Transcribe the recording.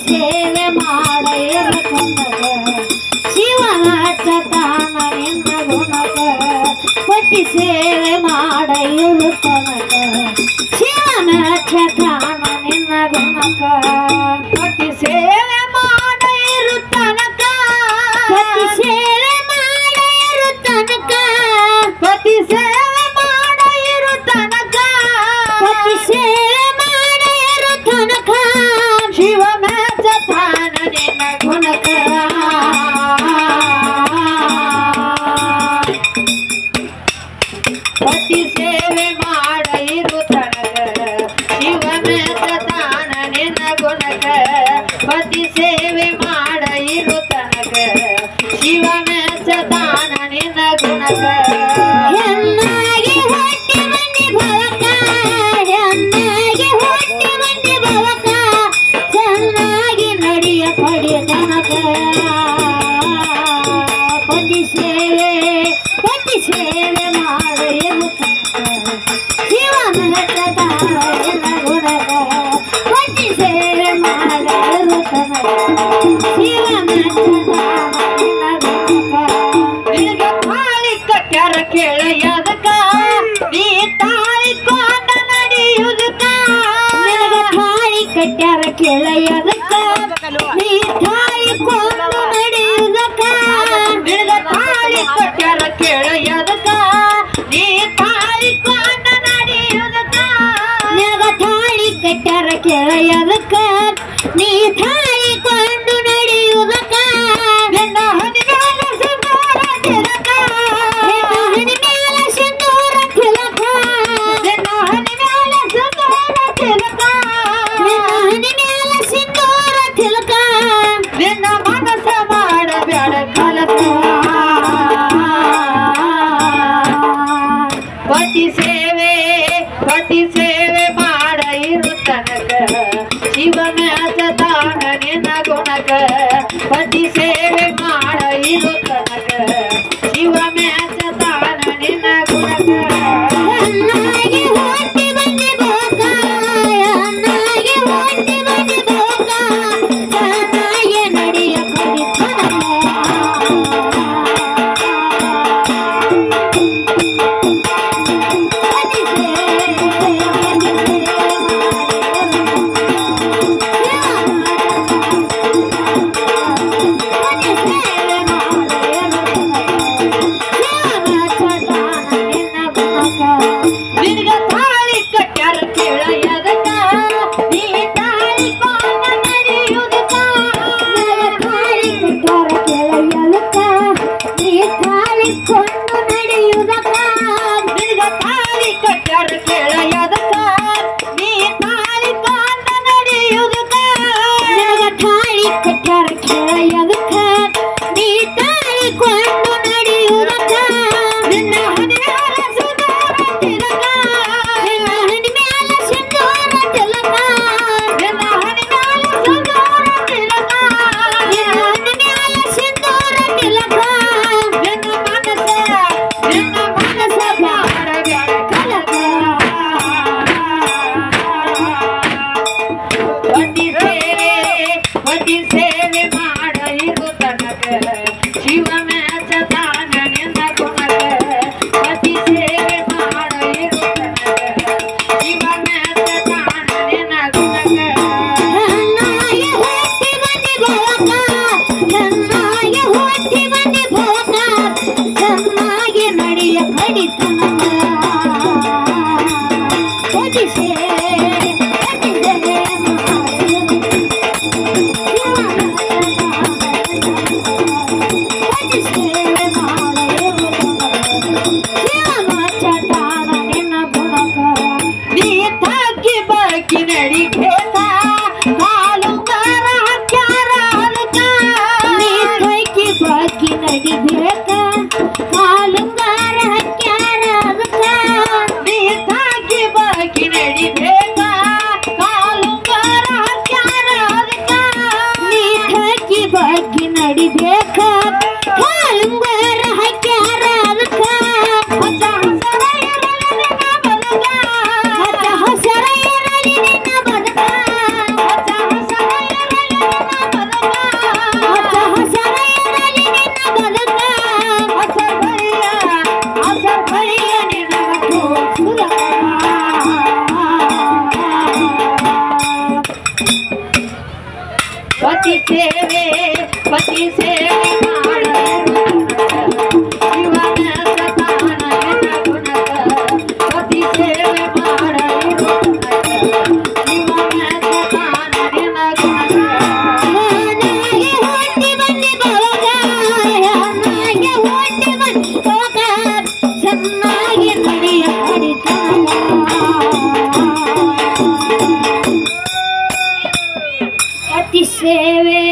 ಸೇವೆ ಮಾಡ ಇರುತ್ತನಕ ಶಿವನ ಚತಾನ ನಿನ್ನ ಗುಣಕ ಪತಿ ಸೇವೆ ಮಾಡ ಇರುತ್ತನಕ ಶಿವನ ಚತಾನ ನಿನ್ನ ಗುಣಕ ಪತಿ ಸೇವೆ ಮಾಡ ಇರುತ್ತನಕ ಪತಿ ಸೇವೆ ಮಾಡ ಇರುತ್ತನಕ ಪತಿ ಸೇವೆ ಮಾಡ ಇರುತ್ತನಕ ಪತಿ ಸೇವೆ ಮಾಡ ಇರುತ್ತನಕ ಶಿವನ ಚತಾನ ನಿನ್ನ ಗುಣಕ ಪತಿ ಸೇವೆ ಮಾಡ ಇರುತ್ತನಕ ಶಿವನ ಚತಾನ ನಿನ್ನ ಗುಣಕ ಪತಿ ಸೇವೆ ಮಾಡ ಇರುತ್ತನಕ ಶಿವನ ಚತಾನ ನಿನ್ನ ಗುಣಕ ಹೆಣ್ಣಾಗಿ ಹೊಟ್ಟಿ ಮಂದಿ ಭವಕ ಹೆಣ್ಣಾಗಿ ಹೊಟ್ಟಿ ಮಂದಿ ಭವಕ ಚೆನ್ನಾಗಿ ನಡೆಯ ಪಡೆದನಕ ಪತಿ ಸೇವೆ ಮಾಡ ಇರುತ್ತನಕ ಶಿವನ ಚತಾನ ನಿನ್ನ ಗುಣಕ ಪತಿ ಸೇವೆ ಮಾಡ ಇರುತ್ತನಕ ಶಿವನ ಚತಾನ ನಿನ್ನ ಗುಣಕ ನಿನಗ ತಾಳಿ ಕಟ್ಯಾರ ಕೇಳ ಯದಕ ನೀ ತಾಳಿ ಕೊಂಡ ನಡೆಯುವುದಕ್ಕ ನಿನಗ ತಾಳಿ ಕಟ್ಯಾರ ಕೇಳ ಯದಕ ನೀ ತಾಳಿ ಕೊಂಡ ನಡೆಯುವುದಕ್ಕ ನಿನಗ ತಾಳಿ ಕಟ್ಯಾರ ಕೇಳ ಯದಕ ನೀ ತಾಳಿ ಕೊಂಡ ನಡೆಯುವುದಕ್ಕ ನಿನಗ ತಾಳಿ ಕಟ್ಯಾರ ಕೇಳ ಯದಕ ನೀ ತಾಳಿ ಕೊಂಡು ನಡೆಯುವುದಕ್ಕ ನಿನ್ನ ಹನಿ ಮ್ಯಾಲ ಸಿಂಧೂರ ತಿಲಕ ನಿನ್ನ ಹನಿ ಮ್ಯಾಲ ಸಿಂಧೂರ ತಿಲಕ ನಿನ್ನ ಹನಿ ಮ್ಯಾಲ ಸಿಂಧೂರ ತಿಲಕ ನಿನ್ನ ಹನಿ ಮ್ಯಾಲ ಸಿಂಧೂರ ತಿಲಕ ನಿನ್ನ ಮನಸ್ಸ ಮಾಡಬೇಡ ಕಲಕ ಪತಿ ಸೇವೆ ಮಾಡ ಇರುತ್ತನಕ ಶಿವನ ಚತಾನ ನಿನ್ನ ಗುಣಕ ಪತಿ ಸೇವೆ ಮಾಡ ಇರುತ್ತನಕ ಶಿವನ ಚತಾನ ನಿನ್ನ ಗುಣಕ ಅನ್ನಾಗಿ ಹೊಟ್ಟಿ ಬಂದಿ ಬೋಕ ಅನ್ನಾಗಿ ಹೊಟ್ಟಿ ಬಂದಿ ಬೋಕ ಚೆನ್ನಾಗಿ ನಡೆಯ ಕಲಿತನಕ ನಿನಗ ತಾಳಿ ಕಟ್ಯಾರ ಕೇಳ ಯದಕ ನೀ ತಾಳಿ ಕೊಂಡ ನಡೆಯುವುದಕ್ಕ ನಿನಗ ತಾಳಿ ಕಟ್ಯಾರ ಕೇಳ ಯದಕ ನೀ ತಾಳಿ ಕೊಂಡು ನಡೆಯುವುದಕ್ಕ ನಿನಗ ತಾಳಿ ಕಟ್ಯಾರ ಕೇಳ ಯದಕ ನೀ ತಾಳಿ ಕೊಂಡ ನಡೆಯುವುದಕ್ಕ ನಿನಗ ತಾಳಿ ಕಟ್ಯಾರ ಕೇಳ ಯದಕ ನೀ ತಾಳಿ ಕೊಂಡು ನಡೆಯುವುದಕ್ಕ ನಿನ್ನ ಹನಿ ಮ್ಯಾಲ ಸಿಂಧೂರ ತಿಲಕ ನಿನ್ನ ಹನಿ ಮ್ಯಾಲ ಸಿಂಧೂರ ತಿಲಕ ನಿನ್ನ ಹನಿ ಮ್ಯಾಲ ಸಿಂಧೂರ ತಿಲಕ ನಿನ್ನ ಹನಿ ಮ್ಯಾಲ ಸಿಂಧೂರ ತಿಲಕ ನಿನ್ನ ಮನಸ್ಸ ಮಾಡಬೇಡ ಕಲಕ ಪತಿ ಸೇವೆ ಮಾಡ ಇರುತ್ತನಕ ಶಿವನ ಚತಾನ ನಿನ್ನ ಗುಣಕ ಪತಿ ಸೇವೆ ಮಾಡ ಇರುತ್ತನಕ ಶಿವನ ಚತಾನ ನಿನ್ನ ಗುಣಕ ಹೆಣ್ಣಾಗಿ ಹೊಟ್ಟಿ ಮಂದಿ ಭವಕ ಹೆಣ್ಣಾಗಿ ಹೊಟ್ಟಿ ಮಂದಿ ಭವಕ ಚೆನ್ನಾಗಿ ನಡೆಯ ಕಡಿತನಕ ಪತಿ ಸೇವೆ ಸೇವೆ